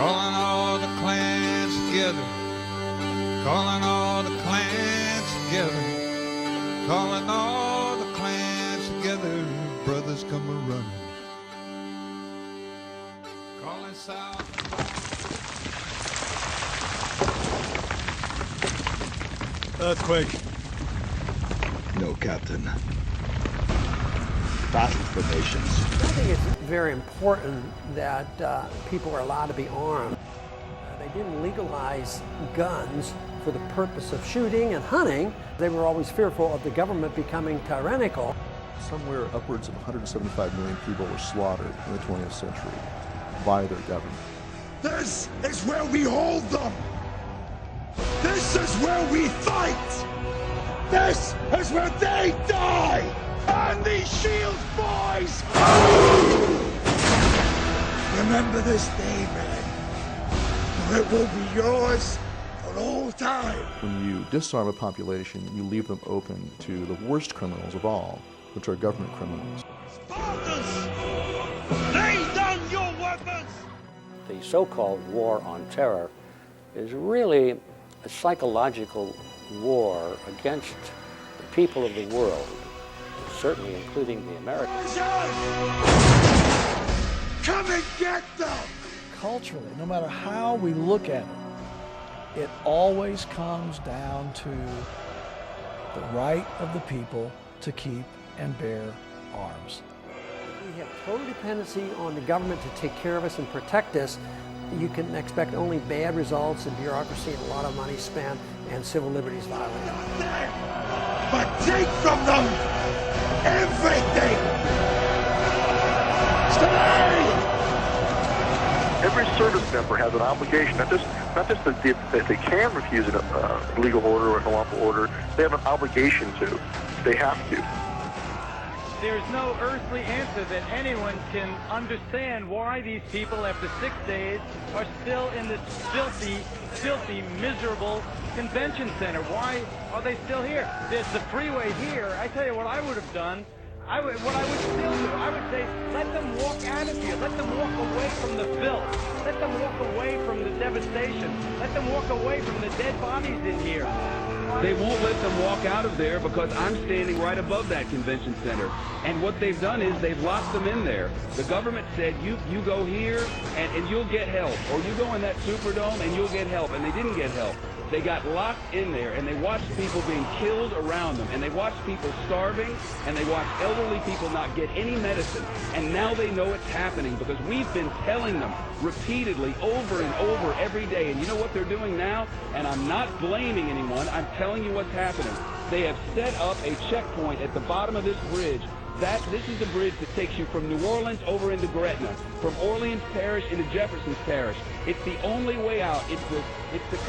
Calling all the clans together, calling all the clans together, calling all the clans together, brothers come a-running. Calling south. Earthquake. No, Captain. Battle formations. I think it's very important that people are allowed to be armed. They didn't legalize guns for the purpose of shooting and hunting. They were always fearful of the government becoming tyrannical. Somewhere upwards of 175 million people were slaughtered in the 20th century by their government. This is where we hold them! This is where we fight! This is where they die! On these shields, boys! Remember this day, man. For it will be yours for all time. When you disarm a population, you leave them open to the worst criminals of all, which are government criminals. Spartans! Lay down your weapons! The so-called war on terror is really a psychological war against the people of the world, certainly including the Americans. Come and get them! Culturally, no matter how we look at it, it always comes down to the right of the people to keep and bear arms. We have total dependency on the government to take care of us and protect us. You can expect only bad results and bureaucracy and a lot of money spent and civil liberties violated. But take from them everything! Stay! Every service member has an obligation, not just that they can refuse a legal order or an unlawful order, they have an obligation to. They have to. There's no earthly answer that anyone can understand why these people, after 6 days, are still in this filthy, miserable convention center. Why are they still here? There's the freeway here. I tell you what I would have done. What I would still do, I would say, let them walk out of here. Let them walk away from the filth. Let them walk away from the devastation. Let them walk away from the dead bodies in here. They won't let them walk out of there because I'm standing right above that convention center. And what they've done is they've locked them in there. The government said, you go here and you'll get help. Or you go in that Superdome and you'll get help. And they didn't get help. They got locked in there and they watched people being killed around them. And they watched people starving. And they watched elderly people not get any medicine. And now they know it's happening because we've been telling them repeatedly over and over every day. And you know what they're doing now? And I'm not blaming anyone. I'm telling you what's happening. They have set up a checkpoint at the bottom of this bridge. This is the bridge that takes you from New Orleans over into Gretna, from Orleans Parish into Jefferson's Parish. It's the only way out. It's the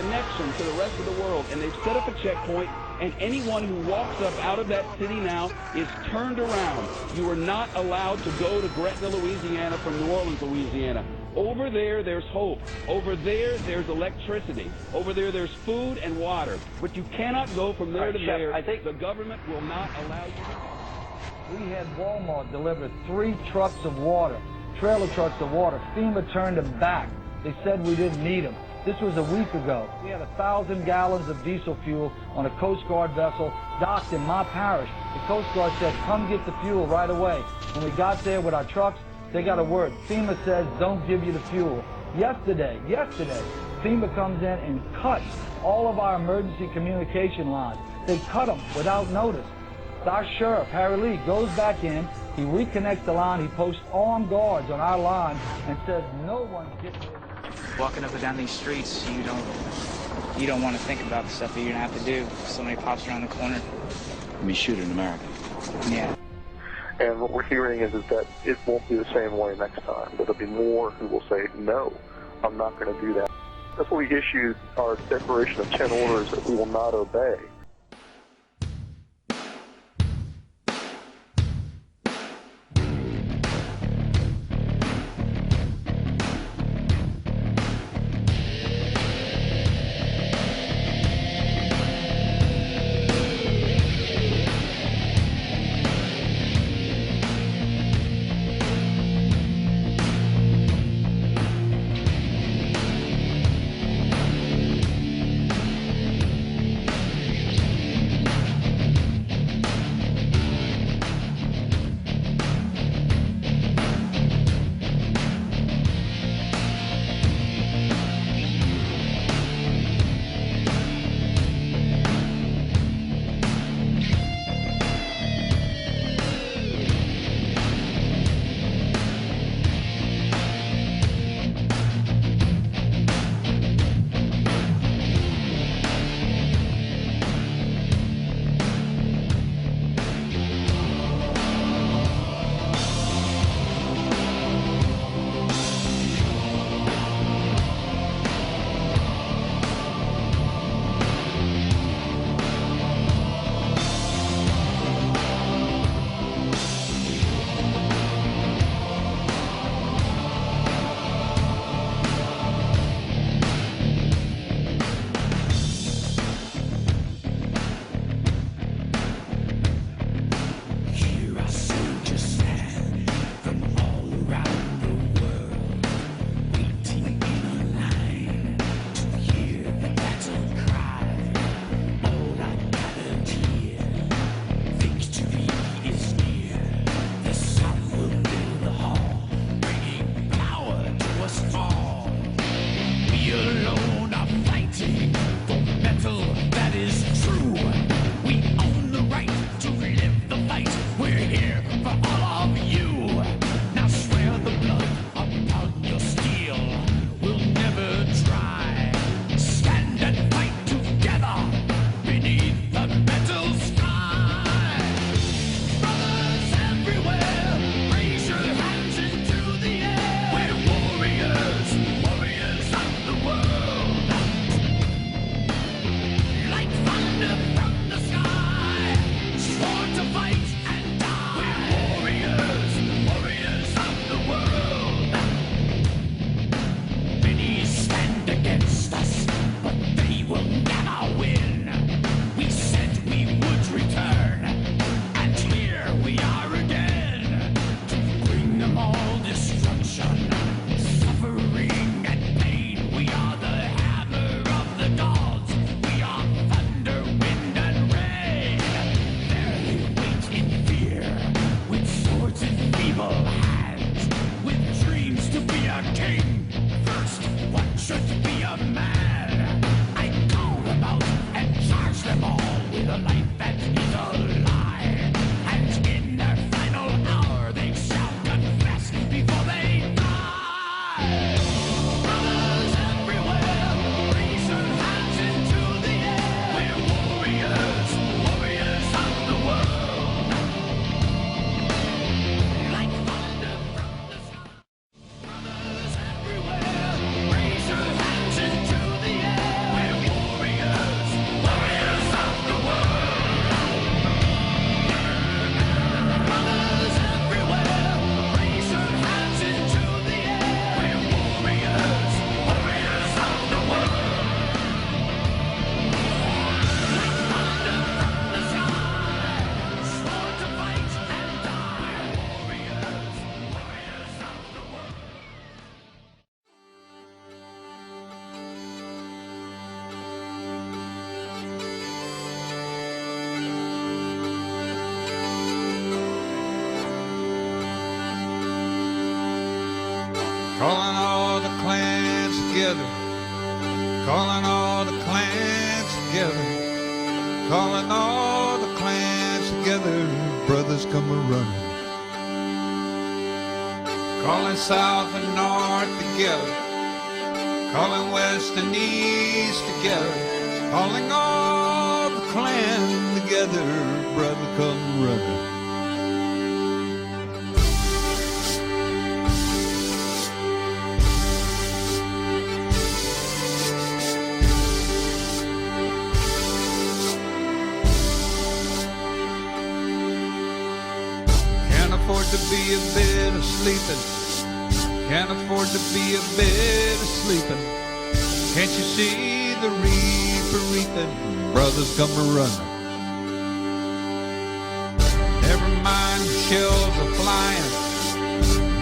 connection to the rest of the world. And they've set up a checkpoint, and anyone who walks up out of that city now is turned around. You are not allowed to go to Gretna, Louisiana from New Orleans, Louisiana. Over there, there's hope. Over there, there's electricity. Over there, there's food and water. But you cannot go from there to there. I think the government will not allow you to. We had Walmart deliver 3 trucks of water, trailer trucks of water. FEMA turned them back. They said we didn't need them. This was a week ago. We had 1,000 gallons of diesel fuel on a Coast Guard vessel docked in my parish. The Coast Guard said, come get the fuel right away. When we got there with our trucks, they got a word. FEMA says, don't give you the fuel. Yesterday, FEMA comes in and cuts all of our emergency communication lines. They cut them without notice. Our sheriff, Harry Lee, goes back in, he reconnects the line, he posts armed guards on our line and says no one's getting in. Walking up and down these streets, you don't want to think about the stuff that you're going to have to do. Somebody pops around the corner. We shoot in America. Yeah. And what we're hearing is that it won't be the same way next time. There'll be more who will say, no, I'm not going to do that. That's why we issued our declaration of 10 orders that we will not obey. calling all the clans together, calling all the clans together, calling all the clans together, brothers come a-running. Calling south and north together, calling west and east together, calling all the clan together, brother come running. Can't afford to be a bit of sleeping, can't afford to be a bit of sleeping. Can't you see the reaper reaping? Brothers come a-running. Never mind the shells are flying,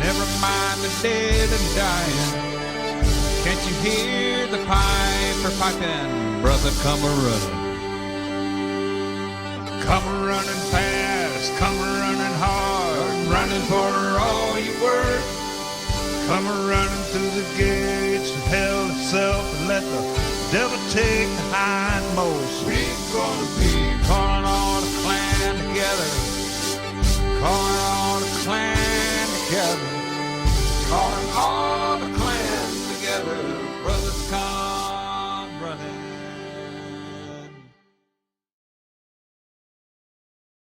never mind the dead and dying. Can't you hear the piper piping? Brother come a-running. Come a-running fast, come a-running hard, running for all you worth. Come a-running through the gates of hell itself and let the devil take the hindmost. We're gonna be calling all the clan together, calling